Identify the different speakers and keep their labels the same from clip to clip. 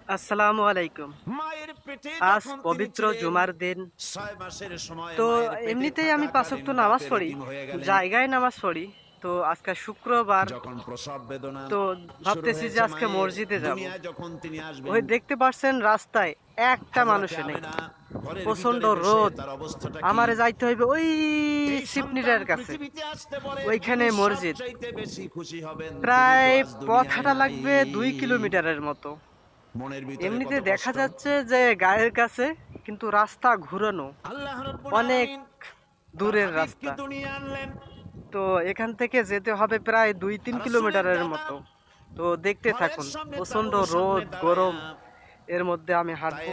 Speaker 1: আসসালামু আলাইকুম। আজ পবিত্র জুমার দিন। তো এমনিতেই আমি ৫ ওয়াক্ত নামাজ পড়ি, জায়গায় নামাজ পড়ি। তো আজকে শুক্রবার, তো ভাবতেছি যে আজকে মসজিদে যাব। ওই দেখতে পাচ্ছেন রাস্তায় একটা মানুষও নেই, প্রচণ্ড রোদ। আমারে যাইতে হইবে ওই সিপনিটার কাছে, ওইখানে মসজিদ। প্রায় পথ হাঁটা লাগবে ২ কিলোমিটারের মতো। এমনিতে দেখা যাচ্ছে যে গায়ের কাছে, কিন্তু রাস্তা ঘুরানো, অনেক দূরের রাস্তা। তো এখান থেকে যেতে হবে প্রায় ২-৩ কিলোমিটারের মতো। তো দেখতে থাকুন, প্রচন্ড রোদ গরম, এর মধ্যে আমি হাঁটবো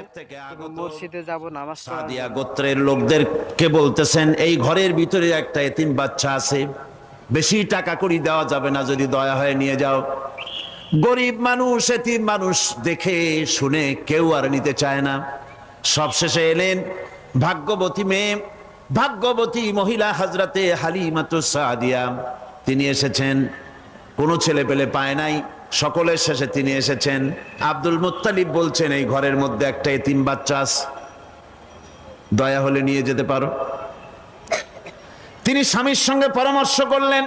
Speaker 1: এবং মসজিদে যাব নামাজ পড়ার
Speaker 2: সাদিয়া
Speaker 1: জন্য।
Speaker 2: গোত্রের লোকদেরকে বলতেছেন, এই ঘরের ভিতরে একটা এতিম বাচ্চা আছে, বেশি টাকা করি দেওয়া যাবে না, যদি দয়া হয়ে নিয়ে যাও। গরিব মানুষ, এতিম মানুষ দেখে শুনে কেউ আর নিতে চায় না। সবশেষে এলেন ভাগ্যবতী মেয়ে, ভাগ্যবতী মহিলা হযরতে হালিমাতুস সাদিয়া। তিনি এসেছেন, কোনো ছেলে পেলে পায় নাই, সকলের শেষে তিনি এসেছেন। আব্দুল মুত্তালিব বলছেন, এই ঘরের মধ্যে একটা এতিম বাচ্চা আছে, দয়া হলে নিয়ে যেতে পারো। তিনি স্বামীর সঙ্গে পরামর্শ করলেন,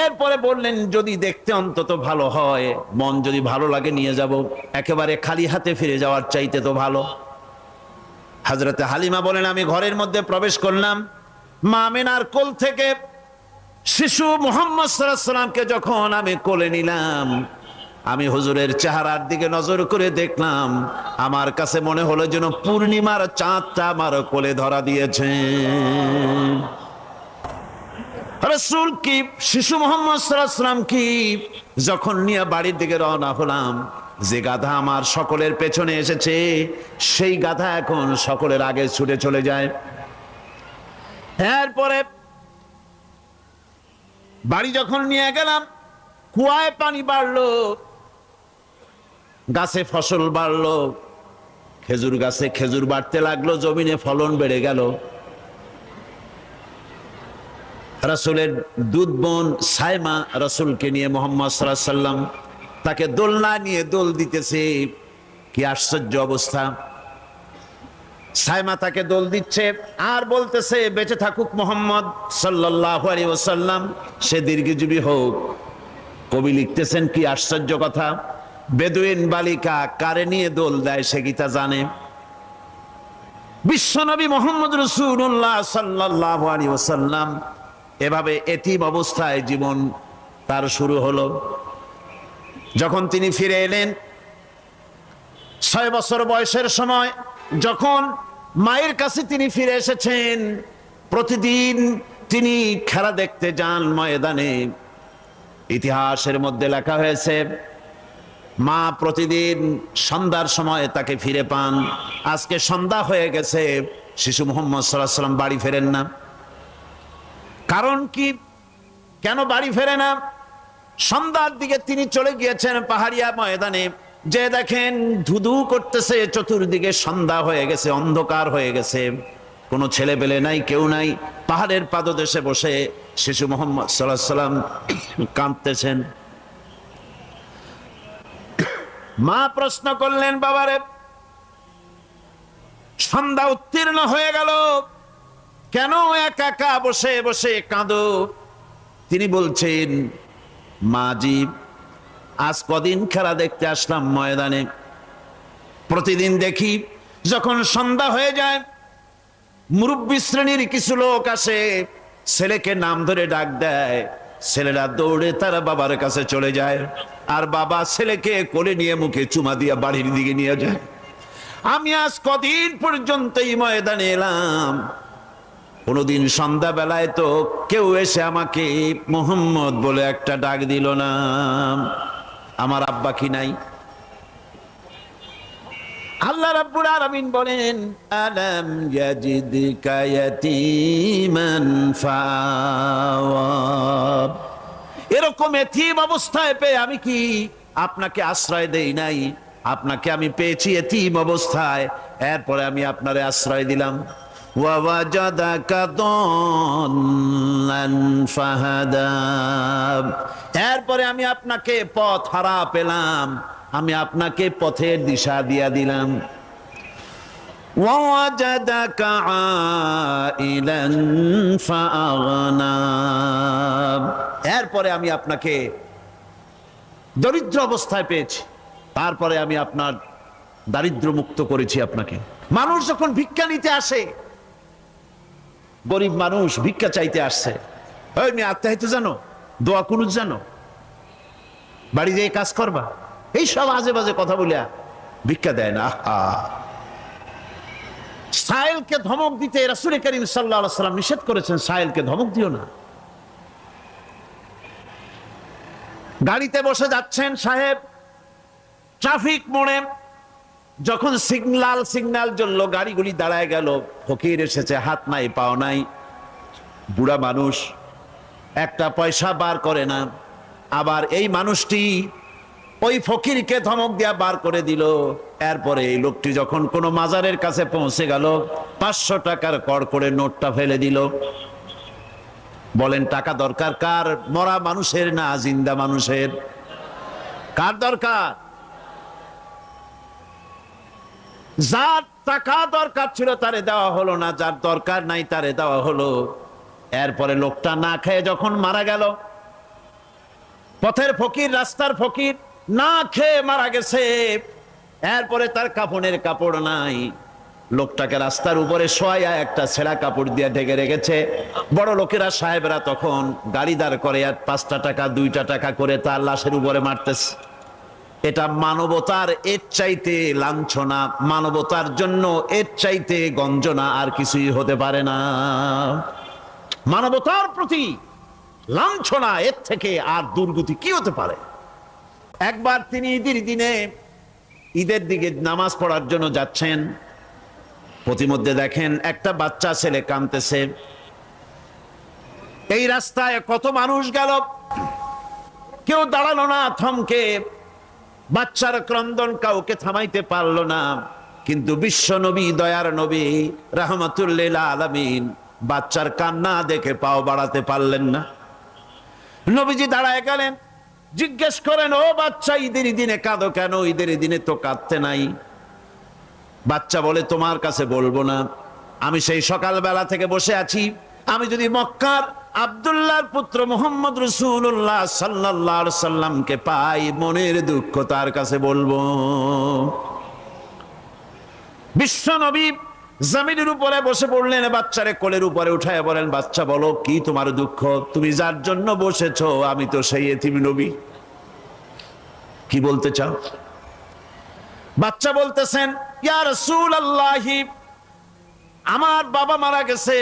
Speaker 2: এরপরে বললেন, যদি দেখতে অন্তত ভালো হয়, মন যদি ভালো লাগে নিয়ে যাব, একেবারে খালি হাতে ফিরে যাওয়ার চাইতে তো ভালো। হযরতে হালিমা বলেন, আমি ঘরের মধ্যে প্রবেশ করলাম, মা আমিনার কোল থেকে শিশু মুহাম্মদ সাল্লাল্লাহু আলাইহি সাল্লামকে যখন আমি কোলে নিলাম, আমি হুজুরের চেহারার দিকে নজর করে দেখলাম, আমার কাছে মনে হলো যেন পূর্ণিমার চাঁদটা আমার কোলে ধরা দিয়েছে। রাসূল কি, শিশু মুহাম্মদ সাল্লাল্লাহু আলাইহি সাল্লাম কি, যখন নিয়ে বাড়ির দিকে রওনা হলাম, যে গাধা আমার সকলের পেছনে এসেছে, সেই গাধা এখন সকলের আগে ছুটে চলে যায়। এরপরে বাড়ি যখন নিয়ে গেলাম, কুয়ায় পানি বাড়লো, গাছে ফসল বাড়লো, খেজুর গাছে খেজুর বাড়তে লাগলো, জমিনে ফলন বেড়ে গেল। রাসূলের দুধ বোন সাইমা রাসূলকে নিয়ে, মুহাম্মদ সাল্লাল্লাহু আলাইহি সাল্লাম তাকে দোলনা নিয়ে দোল দিতেছে। কি আশ্চর্য অবস্থা! সাইমা তাকে দোল দিচ্ছে আর বলতেছে, বেঁচে থাকুক মুহাম্মদ সাল্লাল্লাহু আলাইহি ওয়াসাল্লাম, সে দীর্ঘজীবী হোক। কবি লিখতেছেন, কি আশ্চর্য কথা! বেদুইন বালিকা কারে নিয়ে দোল দেয় সে কি তা জানে? বিশ্বনবী মুহাম্মদ রাসূলুল্লাহ সাল্লাল্লাহু আলাইহি ওয়াসাল্লাম এভাবে এতিম অবস্থায় জীবন তার শুরু হলো। যখন তিনি ফিরে এলেন 6 বছর বয়সের সময়, যখন মায়ের কাছে তিনি ফিরে এসেছেন, প্রতিদিন তিনি খেলা দেখতে যান ময়দানে। ইতিহাসের মধ্যে লেখা হয়েছে, মা প্রতিদিন সন্ধ্যার সময় তাকে ফিরে পান। আজকে সন্ধ্যা হয়ে গেছে, শিশু মুহাম্মদ সাল্লাল্লাহু আলাইহি সাল্লাম বাড়ি ফেরেন না। কারণ কি, কেন বাড়ি ফেরে না? সন্ধ্যার দিকে তিনি চলে গিয়েছেন পাহাড়িয়া ময়দানে, যে দেখেন ধুধু করতেছে চতুর্দিকে, সন্ধ্যা হয়ে গেছে, অন্ধকার হয়ে গেছে, কোনো ছেলে পেলে নাই, কেউ নাই। পাহাড়ের পাদদেশে বসে শিশু মুহাম্মদ সাল্লাল্লাহু আলাইহি সাল্লাম কাঁদতেছেন। মা প্রশ্ন করলেন, বাবারে, সন্ধ্যা উত্তীর্ণ হয়ে গেল, কেন একা একা বসে বসে কাঁদো? তিনি বলছেন, মাজি, আজ কদিন খেলা দেখতে আসলাম ময়দানে, প্রতিদিন দেখি যখন সন্ধ্যা হয়ে যায়, মুরব্বী শ্রেণীর কিছু লোক আসে, ছেলেকে নাম ধরে ডাক দেয়, ছেলেরা দৌড়ে তারা বাবার কাছে চলে যায়, আর বাবা ছেলেকে কোলে নিয়ে মুখে চুমা দিয়ে বাড়ির দিকে নিয়ে যায়। আমি আজ কদিন পর্যন্ত এই ময়দানে এলাম, কোনদিন সন্ধ্যা বেলায় তো কেউ এসে আমাকে মুহাম্মদ বলে একটা ডাক দিল না। আমার আব্বা কি নাই? আল্লাহ রাব্বুল আলামিন বলেন, আলাম ইয়াজিদকা ইয়াতীমান ফাআওয়া। এরকম এতিম অবস্থায় পেয়ে আমি কি আপনাকে আশ্রয় দেই নাই? আপনাকে আমি পেয়েছি এতিম অবস্থায়, এরপরে আমি আপনারে আশ্রয় দিলাম। ওয়াওয়াজাদাকা দাল্লান ফাহাদা। এরপরে আমি আপনাকে পথ হারা পেলাম, আমি আপনাকে পথের দিশা দিয়া দিলাম। ওয়াজাদাকা আইলান ফাআগনা, এরপরে আমি আপনাকে দরিদ্র অবস্থায় পেয়েছি, তারপরে আমি আপনার দারিদ্র মুক্ত করেছি আপনাকে। মানুষ যখন ভিক্ষা নিতে আসে, গরিব মানুষ ভিক্ষা চাইতে আসছে, ওই মেয়ে আত্মাহিত জানো, দোয়া কুনুত জানো, বাড়ি যেয়ে কাজ করবা, এই সব আজে বাজে কথা বলিয়া ভিক্ষা দেয় না। সাহেলকে ধমক দিতে রাসূল করিম সাল্লাল্লাহু আলাইহি ওয়াসাল্লাম নিষেধ করেছেন, সাহেলকে ধমক দিও না। গাড়িতে বসে যাচ্ছেন সাহেব, ট্রাফিক মোড়ে যখন সিগন্যাল জ্বলল, গাড়িগুলি দাঁড়ায় গেল, ফকির এসেছে, হাত নাই পাও নাই, বুড়া মানুষ, একটা পয়সা বার করে না। আবার এই মানুষটি ওই ফকিরকে ধমক দিয়া বার করে দিল। এরপরে এই লোকটি যখন কোনো মাজারের কাছে পৌঁছে গেল, 500 টাকার কড়কড়ে নোটটা ফেলে দিল। বলেন টাকা দরকার কার? মরা মানুষের না জিন্দা মানুষের? কার দরকার? যার টাকা দরকার ছিল তারে দেওয়া হলো না, যার দরকার নাই তারে দেওয়া হলো। এরপরে লোকটা না খেয়ে যখন মারা গেল, পথের ফকির, রাস্তার ফকির, না খেয়ে মারা গেছে। এরপরে তার কাফনের কাপড় নাই, লোকটাকে রাস্তার উপরে শোয়া একটা ছেঁড়া কাপড় দিয়ে ঢেকে রেখেছে। বড় লোকেরা, সাহেবরা তখন গাড়ি দাঁড় করে আর 5টা টাকা 2টা টাকা করে তার লাশের উপরে মারতেছে। এটা মানবতার এর চাইতে লাঞ্ছনা, মানবতার জন্য এর চাইতে গঞ্জনা আর কিছুই হতে পারে না। মানবতার প্রতি লাঞ্ছনা এর থেকে আর দুর্গতি কি হতে পারে? একবার তিনি ঈদের দিকে নামাজ পড়ার জন্য যাচ্ছেন, প্রতিমধ্যে দেখেন একটা বাচ্চা ছেলে কাঁদতেছে। এই রাস্তায় কত মানুষ গেল, কেউ দাঁড়ালো না থমকে, বাচ্চার ক্রন্দন কাউকে থামাইতে পারলো না। কিন্তু বিশ্ব নবী, দয়ার নবী রাহমাতুল লিল আলামিন বাচ্চার কান্না দেখে পাও বাড়াতে পারলেন না। নবীজি দাঁড়ায় গেলেন, জিজ্ঞেস করেন, ও বাচ্চা, ঈদের দিনে কাঁদো কেন? ঈদের দিনে তো কাঁদতে নাই। বাচ্চা বলে, তোমার কাছে বলবো না, আমি সেই সকালবেলা থেকে বসে আছি, আমি যদি মক্কার আব্দুল্লাহর পুত্র মুহাম্মদ রাসূলুল্লাহ সাল্লাল্লাহু আলাইহি সাল্লামকে পাই, মনের দুঃখ তার কাছে বলবো। বিশ্ব নবী জমিনের উপরে বসে পড়লেন, বাচ্চারে কোলের উপরে উঠায় বলেন, বাচ্চা বলো কি তোমার দুঃখ? তুমি যার জন্য বসেছো আমি তো সেই এতিম নবী, কি বলতে চাও? বাচ্চা বলতেছেন, ইয়া রাসূলুল্লাহ, আমার বাবা মারা গেছে,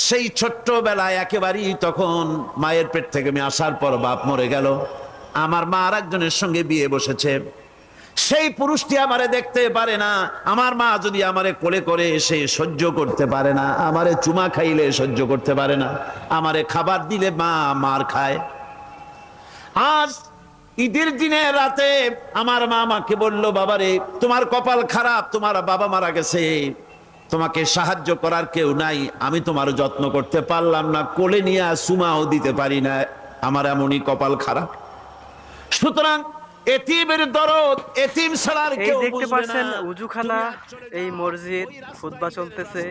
Speaker 2: সেই ছোট্টবেলায় একেবারেই তখন মায়ের পেট থেকে আমি আসার পর বাপ মরে গেল, আমার মা আর একজনের সঙ্গে বিয়ে বসেছে, সেই পুরুষটি আমারে দেখতে পারে না, আমার মা যদি আমারে কোলে করে এসে সহ্য করতে পারে না, আমারে চুমা খাইলে সহ্য করতে পারে না, আমারে খাবার দিলে মা মার খায়। আজ ঈদের দিনে রাতে আমার মা আমাকে বললো, বাবারে তোমার কপাল খারাপ, তোমার বাবা মারা গেছে, তোমাকে সাহায্য করার কেউ নাই, আমি তোমার যত্ন করতে পারলাম না, কোলে নিয়ে সুমাও দিতে পারি না, আমার এমনই কপাল খারাপ। সুতরাং এতিমের দরদ, এতিম ছাড়ার কেউ
Speaker 1: দেখতে
Speaker 2: বুঝবে
Speaker 1: পাচ্ছেন
Speaker 2: না।
Speaker 1: উজুখানা, এই মসজিদ, খুতবা চলতেছে,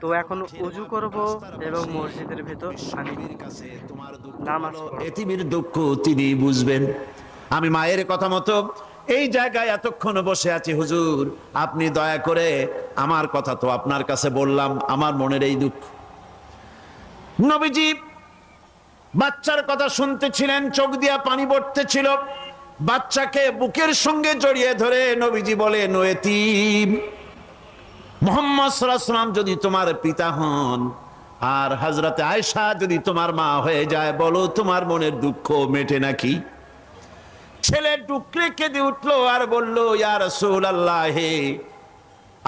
Speaker 1: তো এখন উজু করব এবং মসজিদের ভেতর আমি নামাজ পড়ব।
Speaker 2: এতিমের দুঃখ তিনি বুঝবেন। আমি মায়ের কথা মতো এই জায়গায় এতক্ষণ বসে আছি, হুজুর আপনি দয়া করে, আমার কথা তো আপনার কাছে বললাম, আমার মনের এই দুঃখ। নবীজি বাচ্চার কথা শুনতেছিলেন, চোখ দিয়া পানি পড়তেছিল, বাচ্চাকে বুকের সঙ্গে জড়িয়ে ধরে নবীজি বলেন, ও এতিম, মুহাম্মদ সাল্লাল্লাহু আলাইহি ওয়াসাল্লাম যদি তোমার পিতা হন আর হযরতে আয়েশা যদি তোমার মা হয়ে যায়, বলো তোমার মনের দুঃখ মেটে নাকি? ছেলে ডুকরে কেঁদে উঠলো আর বলল, ইয়া রাসূলুল্লাহ,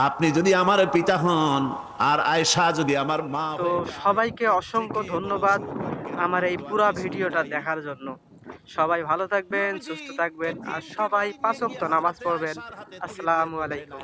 Speaker 2: আপনি যদি আমার পিতা হন আর আয়েশা যদি আমার মা।
Speaker 1: তো সবাইকে অসংখ্য ধন্যবাদ আমার এই পুরা ভিডিওটা দেখার জন্য। সবাই ভালো থাকবেন, সুস্থ থাকবেন, আর সবাই 5 ওয়াক্ত নামাজ পড়বেন। আসসালামু আলাইকুম।